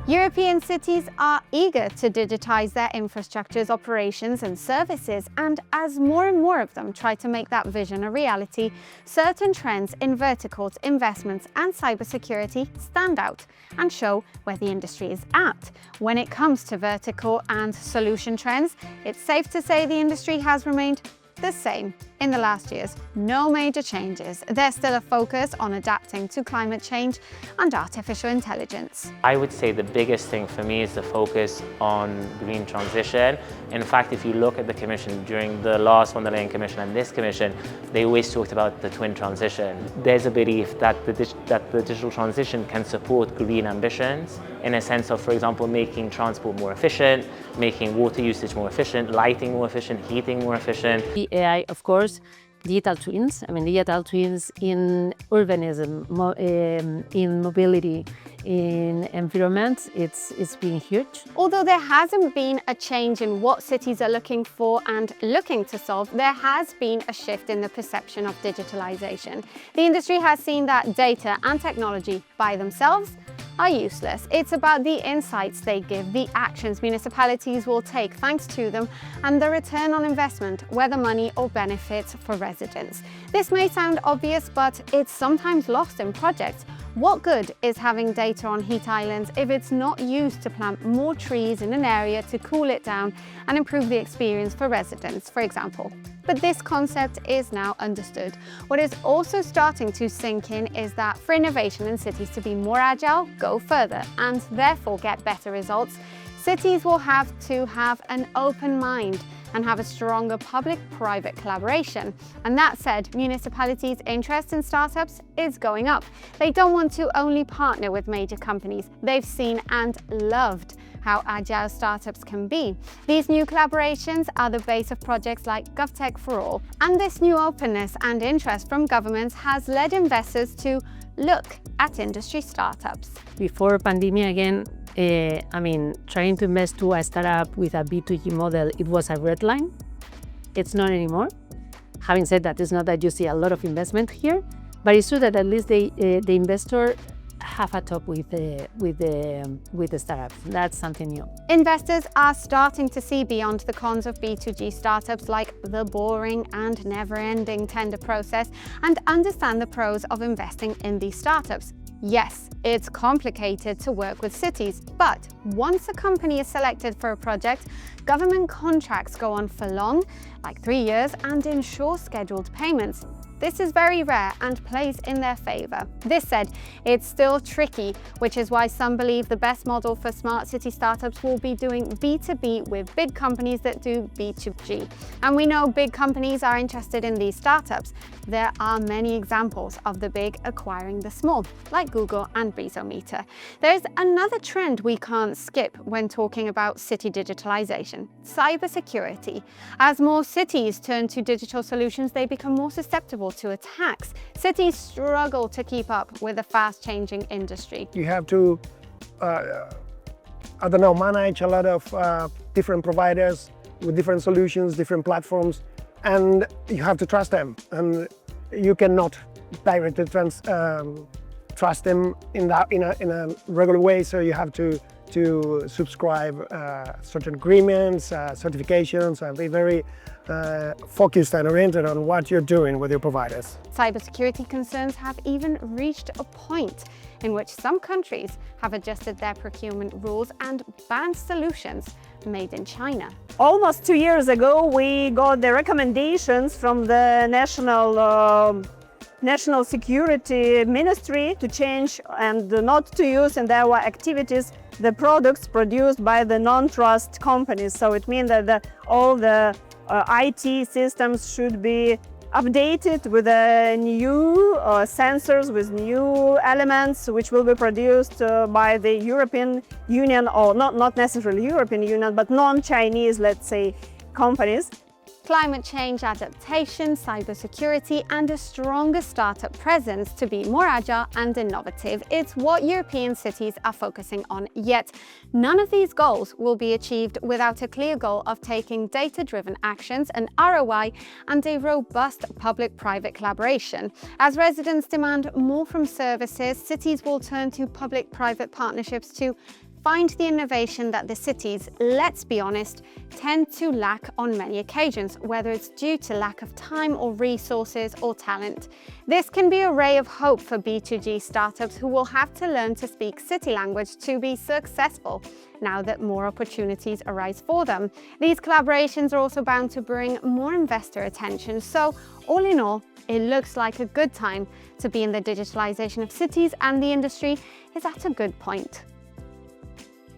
European cities are eager to digitize their infrastructures, operations and services, and as more and more of them try to make that vision a reality, certain trends in verticals, investments and cybersecurity stand out and show where the industry is at. When it comes to vertical and solution trends, it's safe to say the industry has remained the same in the last years. No major changes. There's still a focus on adapting to climate change and artificial intelligence. I would say the biggest thing for me is the focus on green transition. In fact, if you look at the Commission during the last von der Leyen Commission and this Commission, they always talked about the twin transition. There's a belief that the digital transition can support green ambitions in a sense of, for example, making transport more efficient, making water usage more efficient, lighting more efficient, heating more efficient. The AI, of course, digital twins. Digital twins in urbanism, in mobility, in environment, it's been huge. Although there hasn't been a change in what cities are looking for and looking to solve, there has been a shift in the perception of digitalization. The industry has seen that data and technology by themselves are useless. It's about the insights they give, the actions municipalities will take thanks to them, and the return on investment, whether money or benefits for residents. This may sound obvious, but it's sometimes lost in projects. What good is having data on heat islands if it's not used to plant more trees in an area to cool it down and improve the experience for residents, for example? But this concept is now understood. What is also starting to sink in is that for innovation in cities to be more agile, go further, and therefore get better results, cities will have to have an open mind and have a stronger public-private collaboration. And that said, municipalities' interest in startups is going up. They don't want to only partner with major companies. They've seen and loved how agile startups can be. These new collaborations are the base of projects like GovTech for All. And this new openness and interest from governments has led investors to look at industry startups. Before pandemic again, trying to invest to a startup with a B2G model, it was a red line. It's not anymore. Having said that, it's not that you see a lot of investment here, but it's true that at least the investor have a talk with the startups. That's something new. Investors are starting to see beyond the cons of B2G startups like the boring and never-ending tender process and understand the pros of investing in these startups. Yes, it's complicated to work with cities, but once a company is selected for a project, government contracts go on for long, like 3 years, and ensure scheduled payments. This is very rare and plays in their favor. This said, it's still tricky, which is why some believe the best model for smart city startups will be doing B2B with big companies that do B2G. And we know big companies are interested in these startups. There are many examples of the big acquiring the small, like Google and Brizometer. There's another trend we can't skip when talking about city digitalization: cybersecurity. As more cities turn to digital solutions, they become more susceptible to attacks. Cities struggle to keep up with a fast-changing industry. You have to, manage a lot of different providers with different solutions, different platforms, and you have to trust them. And you cannot directly trust them in a regular way. So you have to subscribe certain agreements, certifications, and be very focused and oriented on what you're doing with your providers. Cybersecurity concerns have even reached a point in which some countries have adjusted their procurement rules and banned solutions made in China. Almost 2 years ago, we got the recommendations from the National Security Ministry to change and not to use in their activities the products produced by the non-trust companies. So it means that all the IT systems should be updated with new sensors, with new elements which will be produced by the European Union, or not necessarily European Union, but non-Chinese, let's say, companies. Climate change adaptation, cybersecurity, and a stronger startup presence to be more agile and innovative. It's what European cities are focusing on. Yet, none of these goals will be achieved without a clear goal of taking data-driven actions, an ROI, and a robust public-private collaboration. As residents demand more from services, cities will turn to public-private partnerships to find the innovation that the cities, let's be honest, tend to lack on many occasions, whether it's due to lack of time or resources or talent. This can be a ray of hope for B2G startups who will have to learn to speak city language to be successful, now that more opportunities arise for them. These collaborations are also bound to bring more investor attention. So all in all, it looks like a good time to be in the digitalization of cities, and the industry is at a good point.